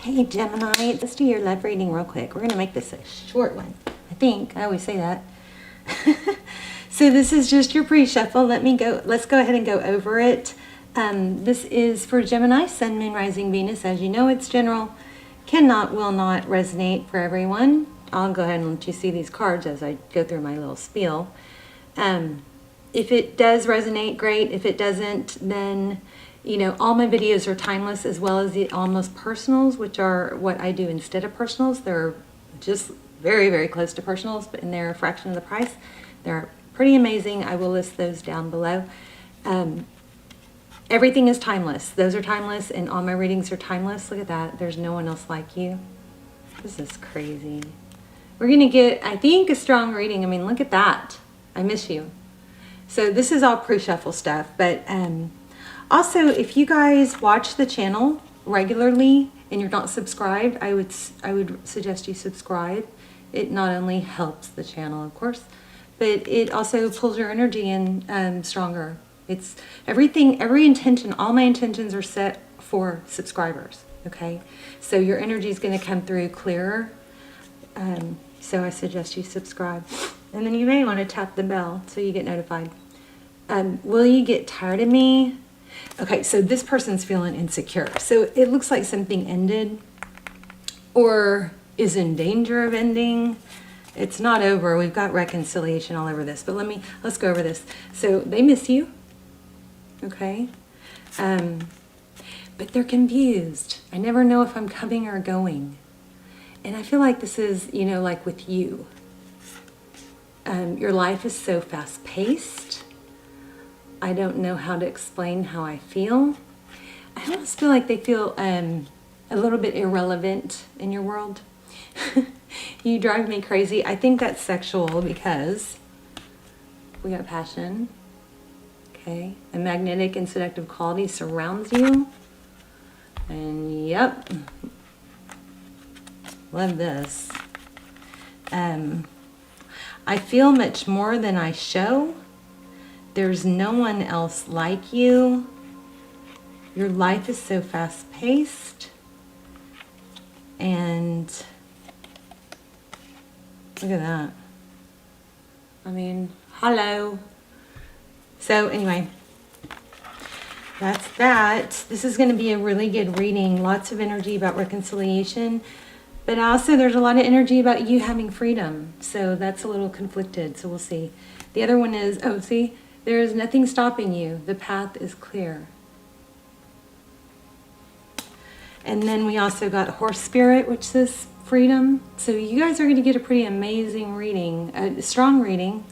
Hey Gemini, let's do your love reading real quick. We're going to make this a short one. I think. I always say that. So this is just your pre-shuffle. Let's go ahead and go over it. This is for Gemini, Sun, Moon, Rising, Venus. As you know, it's general. Will not resonate for everyone. I'll go ahead and let you see these cards as I go through my little spiel. If it does resonate, great. If it doesn't, then you know, all my videos are timeless, as well as the almost personals, which are what I do instead of personals. They're just very, very close to personals, but they're a fraction of the price. They're pretty amazing. I will list those down below. Everything is timeless. Those are timeless, and all my readings are timeless. Look at that. There's no one else like you. This is crazy. We're going to get, I think, a strong reading. I mean, look at that. I miss you. So this is all pre-shuffle stuff, but also, if you guys watch the channel regularly and you're not subscribed, I would suggest you subscribe. It not only helps the channel, of course, but it also pulls your energy in stronger. It's everything, every intention, all my intentions are set for subscribers, okay? So your energy is going to come through clearer. So I suggest you subscribe. And then you may want to tap the bell so you get notified. Will you get tired of me? Okay, so this person's feeling insecure. So it looks like something ended or is in danger of ending. It's not over. We've got reconciliation all over this, but let's go over this. So they miss you, okay? But they're confused. I never know if I'm coming or going. And I feel like this is, you know, like with you. Your life is so fast-paced. I don't know how to explain how I feel. I almost feel like they feel a little bit irrelevant in your world. You drive me crazy. I think that's sexual because we got passion. Okay. A magnetic and seductive quality surrounds you. And yep. Love this. I feel much more than I show. There's no one else like you. Your life is so fast-paced. And look at that. I mean, hello. So anyway, that's that. This is going to be a really good reading. Lots of energy about reconciliation. But also there's a lot of energy about you having freedom. So that's a little conflicted. So we'll see. The other one is, oh, see? There is nothing stopping you. The path is clear. And then we also got Horse Spirit, which says freedom. So you guys are going to get a pretty amazing reading, a strong reading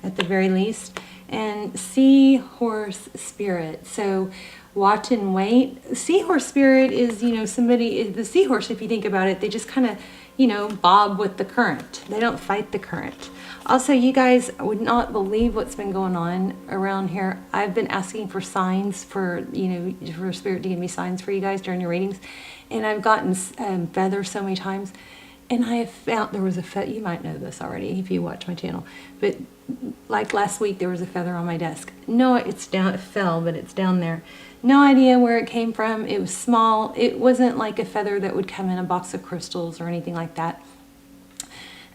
at the very least. And Seahorse Spirit. So watch and wait. Seahorse Spirit is, you know, the seahorse, if you think about it, they just kind of, you know, bob with the current. They don't fight the current. Also, you guys would not believe what's been going on around here. I've been asking for signs for, you know, for Spirit to give me signs for you guys during your readings. And I've gotten feathers so many times. And I have found there was a feather. You might know this already if you watch my channel. But like last week, there was a feather on my desk. No, it's down. It fell, but it's down there. No idea where it came from. It was small. It wasn't like a feather that would come in a box of crystals or anything like that.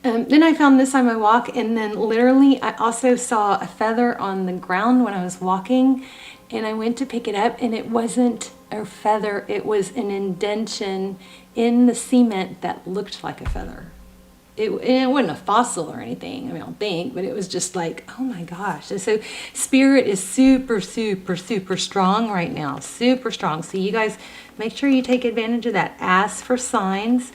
Then I found this on my walk, and then literally I also saw a feather on the ground when I was walking, and I went to pick it up, and it wasn't a feather. It was an indentation in the cement that looked like a feather. It wasn't a fossil or anything, I mean, I don't think, but it was just like, oh my gosh. And so Spirit is super, super, super strong right now, super strong. So you guys make sure you take advantage of that. Ask for signs.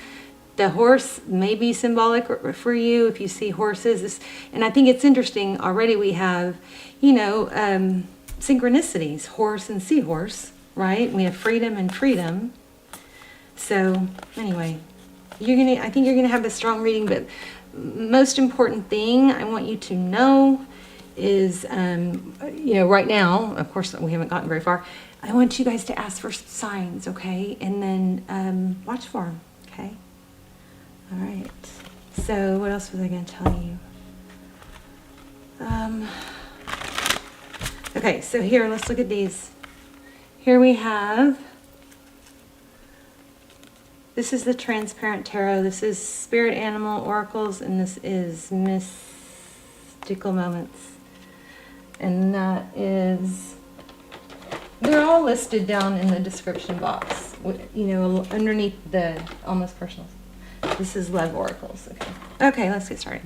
The horse may be symbolic for you if you see horses. And I think it's interesting. Already we have, you know, synchronicities, horse and seahorse, right? We have freedom and freedom. So anyway, I think you're gonna have a strong reading. But most important thing I want you to know is, you know, right now, of course, we haven't gotten very far. I want you guys to ask for signs, okay? And then watch for them, okay? All right, so what else was I going to tell you? Okay, so here, let's look at these. Here we have This is the Transparent Tarot. This is Spirit Animal Oracles, and this is Mystical Moments. And that is, they're all listed down in the description box, you know, underneath the Almost Personal. This is Love Oracles. Okay, let's get started.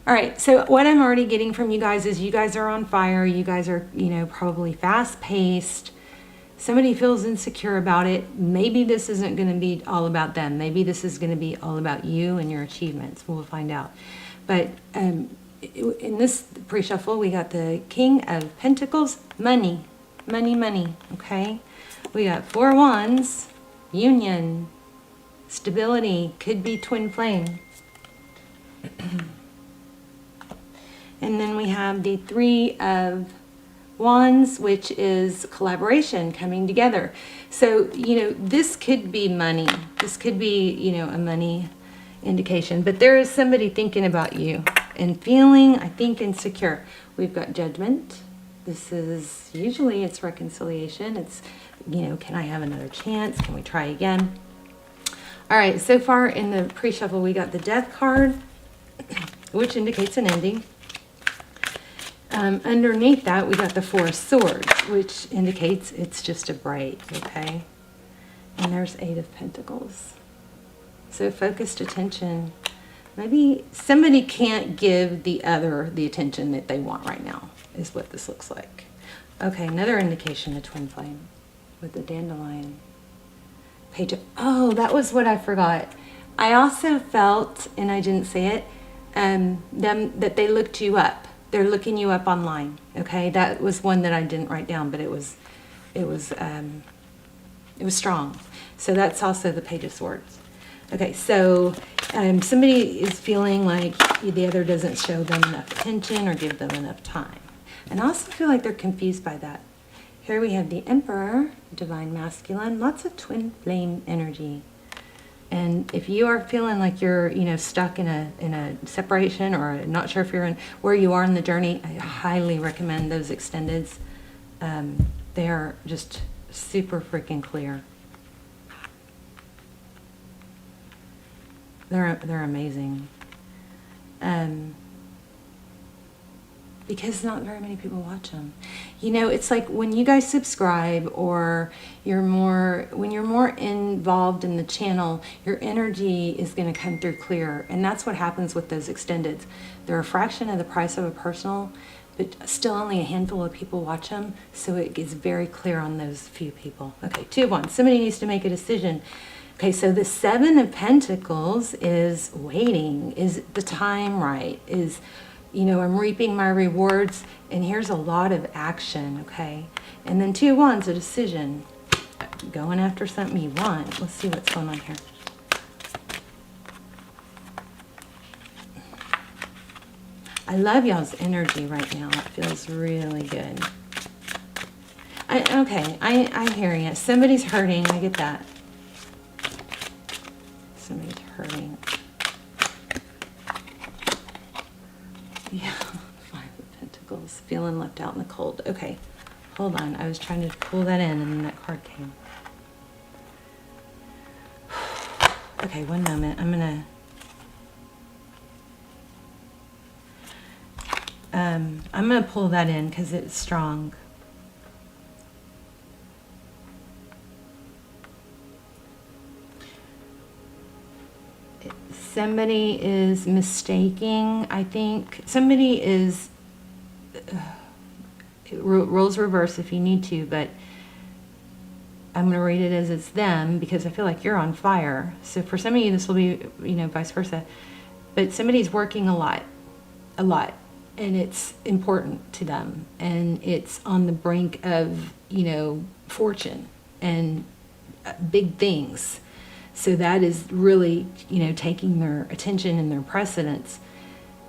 All right, so what I'm already getting from you guys is you guys are on fire. You guys are, you know, probably fast-paced. Somebody feels insecure about it. Maybe this isn't going to be all about them. Maybe this is going to be all about you and your achievements. We'll find out. But in this pre-shuffle, we got the King of Pentacles, money, money, money, okay? We got 4 Wands, union, stability, could be twin flame. And then we have the 3 of Wands, which is collaboration, coming together. So, you know, this could be money. This could be, you know, a money indication. But there is somebody thinking about you and feeling, I think, insecure. We've got Judgment. This is, usually it's reconciliation. It's, you know, can I have another chance? Can we try again? All right, so far in the pre-shuffle, we got the Death card, which indicates an ending. Underneath that, we got the 4 of Swords, which indicates it's just a break, okay? And there's 8 of Pentacles. So focused attention. Maybe somebody can't give the other the attention that they want right now, is what this looks like. Okay, another indication of twin flame with the dandelion. Page of, oh, that was what I forgot. I also felt, and I didn't say it, that they looked you up. They're looking you up online. Okay, that was one that I didn't write down, but it was strong. So that's also the Page of Swords. Okay, so somebody is feeling like the other doesn't show them enough attention or give them enough time. And I also feel like they're confused by that. Here we have the Emperor, Divine Masculine, lots of twin flame energy. And if you are feeling like you're, you know, stuck in a separation, or not sure if you're in where you are in the journey, I highly recommend those extendeds. They are just super freaking clear. They're amazing. Because not very many people watch them. You know, it's like when you guys subscribe, or when you're more involved in the channel, your energy is going to come through clear. And that's what happens with those extendeds. They're a fraction of the price of a personal, but still only a handful of people watch them. So it gets very clear on those few people. Okay, 2 of Wands. Somebody needs to make a decision. Okay, so the 7 of Pentacles is waiting. Is the time right? Is, you know, I'm reaping my rewards, and here's a lot of action, okay? And then 2 of Wands, a decision. Going after something you want. Let's see what's going on here. I love y'all's energy right now. It feels really good. I hear you. Somebody's hurting. I get that. Somebody's hurting. Yeah, 5 of Pentacles, feeling left out in the cold. Okay, hold on. I was trying to pull that in, and then that card came. Okay, one moment. I'm gonna pull that in because it's strong. Somebody is mistaking, I think. Somebody is, roles reverse if you need to, but I'm going to read it as it's them, because I feel like you're on fire. So for some of you, this will be, you know, vice versa. But somebody's working a lot, and it's important to them. And it's on the brink of, you know, fortune and big things. So that is really, you know, taking their attention and their precedence.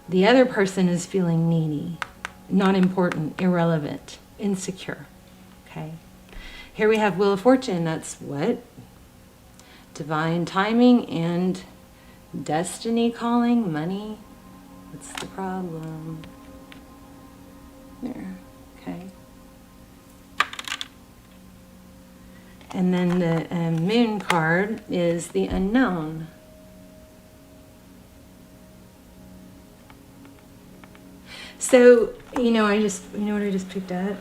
The other person is feeling needy, not important, irrelevant, insecure. Okay. Here we have Wheel of Fortune. That's what? Divine timing and destiny calling, money. What's the problem? There. Okay. And then the moon card is the unknown. So, you know what I just picked up?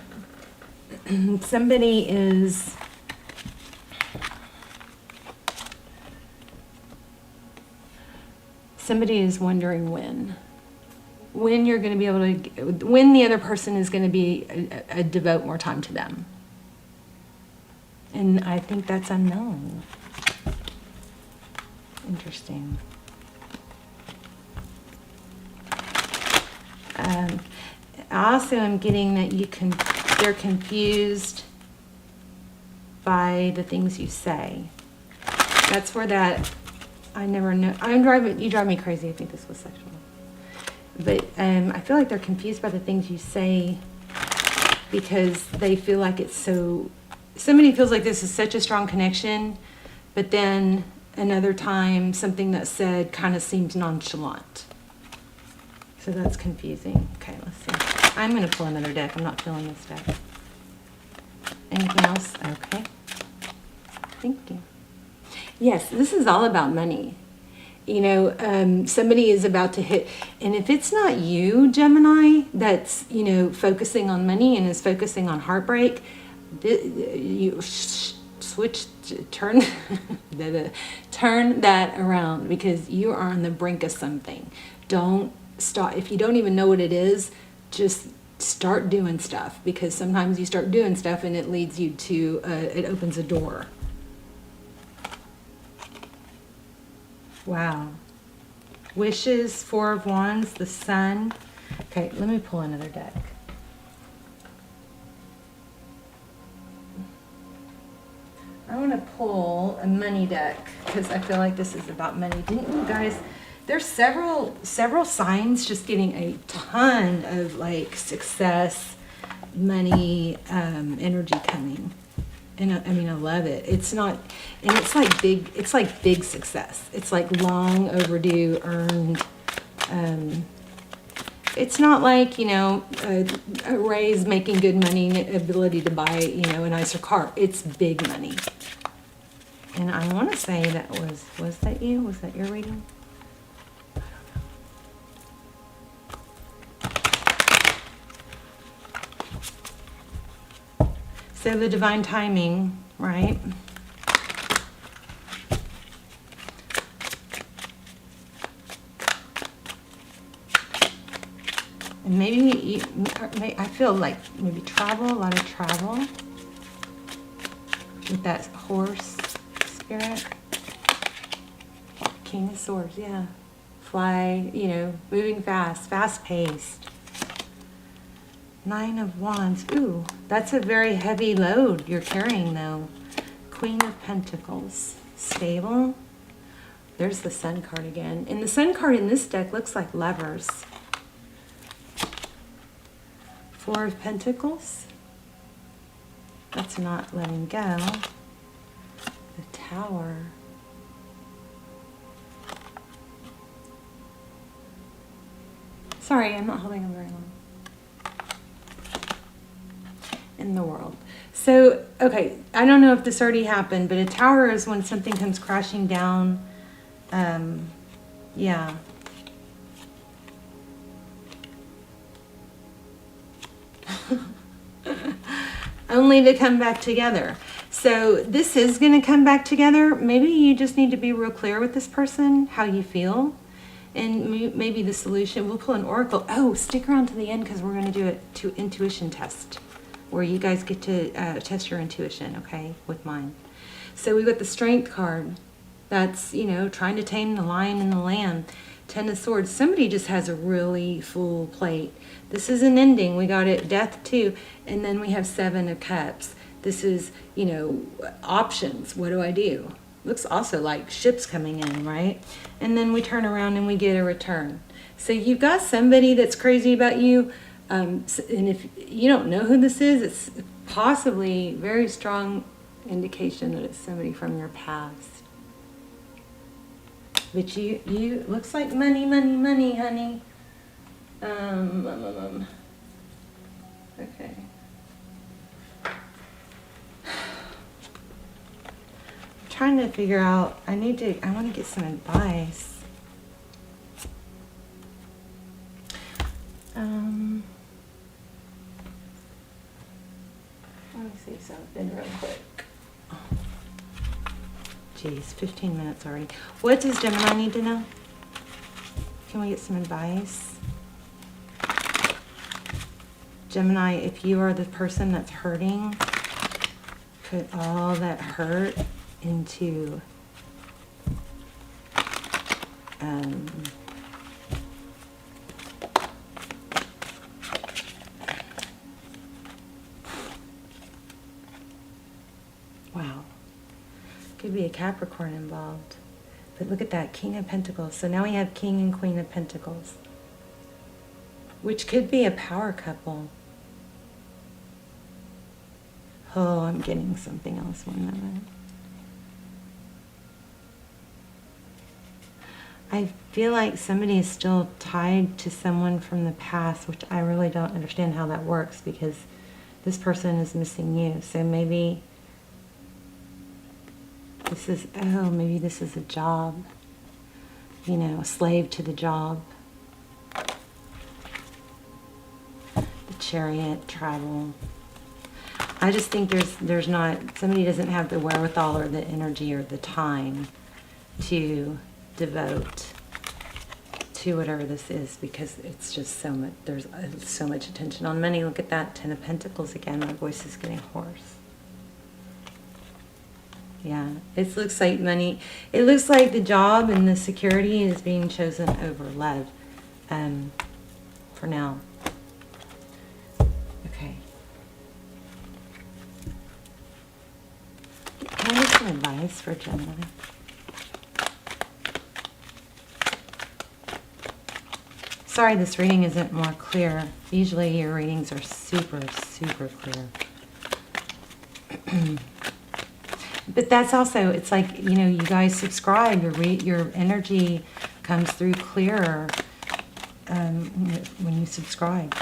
Somebody is wondering when you're going to be able to, when the other person is going to be devote more time to them. And I think that's unknown. Interesting. I also am getting that they're confused by the things you say. That's where that, I never know, you drive me crazy. I think this was sexual. But I feel like they're confused by the things you say because they feel like it's so, somebody feels like this is such a strong connection, but then another time something that's said kind of seems nonchalant. So that's confusing. Okay, let's see. I'm going to pull another deck. I'm not feeling this deck. Anything else? Okay. Thank you. Yes, this is all about money. You know, somebody is about to hit, and if it's not you, Gemini, that's, you know, focusing on money and is focusing on heartbreak, you turn turn that around, because you are on the brink of something. Don't stop. If you don't even know what it is, just start doing stuff, because sometimes you start doing stuff and it leads you to, it opens a door. Wow. Wishes, Four of Wands, the Sun. Okay, let me pull another deck. I want to pull a money deck because I feel like this is about money. Didn't you guys? There's several signs just getting a ton of like success, money, energy coming. And I mean, I love it. It's not, and it's like big success. It's like long overdue earned. It's not like, you know, a raise making good money, ability to buy, you know, a nicer car. It's big money. And I want to say that was that you? Was that your reading? So the divine timing, right? And maybe I feel like maybe travel, a lot of travel with that horse spirit. King of Swords, yeah. Fly, you know, moving fast, fast-paced. Nine of Wands. Ooh, that's a very heavy load you're carrying, though. Queen of Pentacles. Stable. There's the Sun card again. And the Sun card in this deck looks like Lovers. Four of Pentacles. That's not letting go. The Tower. Sorry, I'm not holding them very long. In the World. So, okay, I don't know if this already happened, but a tower is when something comes crashing down. Yeah. Only to come back together. So this is going to come back together. Maybe you just need to be real clear with this person, how you feel. And maybe the solution, we'll pull an oracle. Oh, stick around to the end because we're going to do a intuition test where you guys get to test your intuition, okay, with mine. So we got the Strength card. That's, you know, trying to tame the lion and the lamb. Ten of Swords. Somebody just has a really full plate. This is an ending. We got it, Death too. And then we have Seven of Cups. This is, you know, options. What do I do? Looks also like ships coming in, right? And then we turn around and we get a return. So you've got somebody that's crazy about you. And if you don't know who this is, it's possibly very strong indication that it's somebody from your past. But you looks like money, money, money, honey. Okay. trying to figure out, I want to get some advice. Let me see something real quick. Geez, 15 minutes already. What does Gemini need to know? Can we get some advice? Gemini, if you are the person that's hurting, put all that hurt into wow. Could be a Capricorn involved. But look at that, King of Pentacles. So now we have King and Queen of Pentacles, which could be a power couple. Oh, I'm getting something else. 1 minute. I feel like somebody is still tied to someone from the past, which I really don't understand how that works, because this person is missing you. So maybe this is, oh, maybe this is a job. You know, a slave to the job. The Chariot, travel. I just think there's not, somebody doesn't have the wherewithal or the energy or the time to devote to whatever this is, because it's just so much, there's so much attention on money. Look at that, Ten of Pentacles again. My voice is getting hoarse. Yeah, it looks like money. It looks like the job and the security is being chosen over love for now. Okay. Can I get some advice for Gemini? Sorry, this reading isn't more clear. Usually your readings are super, super clear. But that's also, it's like, you know, you guys subscribe, your energy comes through clearer when you subscribe.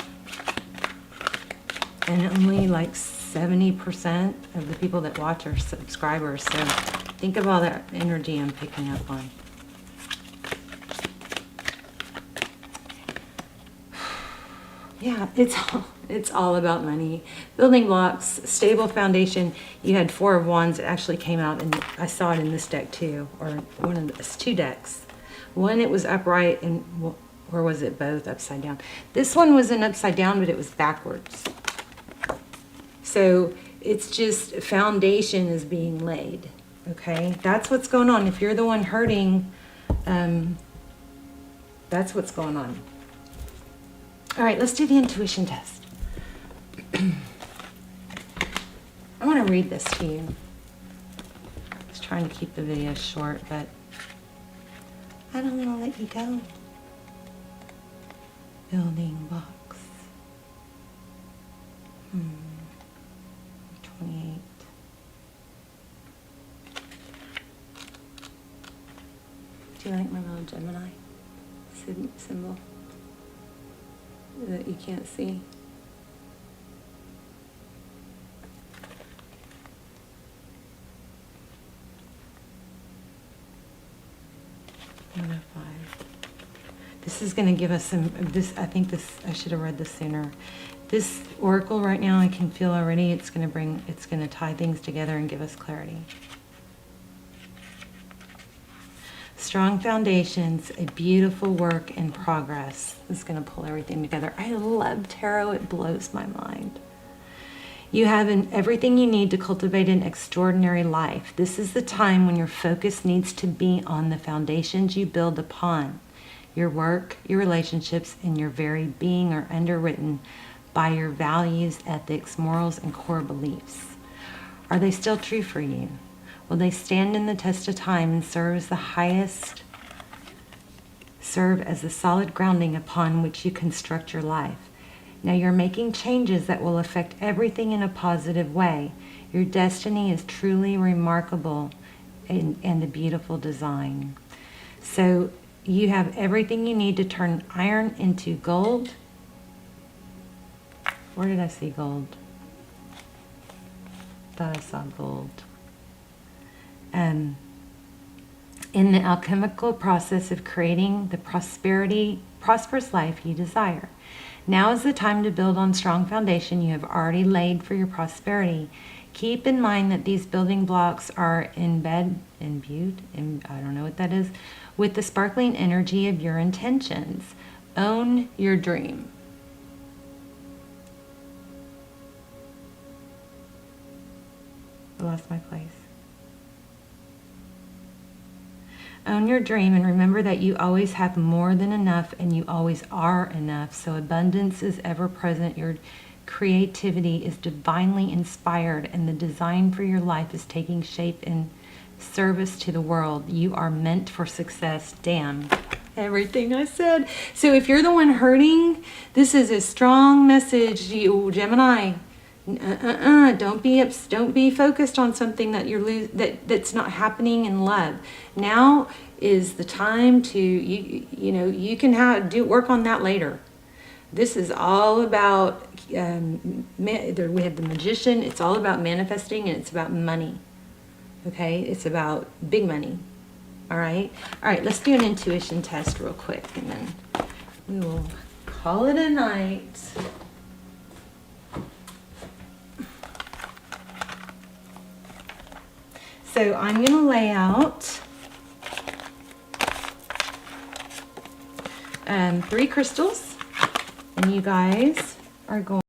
And only like 70% of the people that watch are subscribers. So think of all that energy I'm picking up on. Yeah, it's all about money. Building blocks, stable foundation. You had Four of Wands. It actually came out, and I saw it in this deck too, or one of it's two decks. One, it was upright, and or was it both upside down? This one wasn't upside down, but it was backwards. So it's just foundation is being laid. Okay, that's what's going on. If you're the one hurting, that's what's going on. All right, let's do the intuition test. I want to read this to you. I was trying to keep the video short, but I don't want to let you go. Building blocks. 28. Do you like my little Gemini symbol that you can't see? This is going to give us some, I think I should have read this sooner. This oracle right now, I can feel already, it's going to tie things together and give us clarity. Strong foundations, a beautiful work in progress. This is going to pull everything together. I love tarot. It blows my mind. You have everything you need to cultivate an extraordinary life. This is the time when your focus needs to be on the foundations you build upon. Your work, your relationships, and your very being are underwritten by your values, ethics, morals, and core beliefs. Are they still true for you? Will they stand in the test of time and serve as the solid grounding upon which you construct your life? Now you're making changes that will affect everything in a positive way. Your destiny is truly remarkable and a beautiful design. So you have everything you need to turn iron into gold. Where did I see gold? Thought I saw gold. in the alchemical process of creating the prosperous life you desire. Now is the time to build on strong foundation you have already laid for your prosperity. Keep in mind that these building blocks are imbued, I don't know what that is, with the sparkling energy of your intentions. Own your dream. I lost my place. Own your dream and remember that you always have more than enough and you always are enough. So abundance is ever present. Your creativity is divinely inspired and the design for your life is taking shape in service to the world. You are meant for success. Damn. Everything I said. So if you're the one hurting, this is a strong message. You, Gemini, don't be focused on something that that's not happening in love. Now is the time to you can do work on that later. This is all about we have the Magician. It's all about manifesting and it's about money. Okay, it's about big money. All right, let's do an intuition test real quick and then we will call it a night. So I'm going to lay out 3 crystals, and you guys are going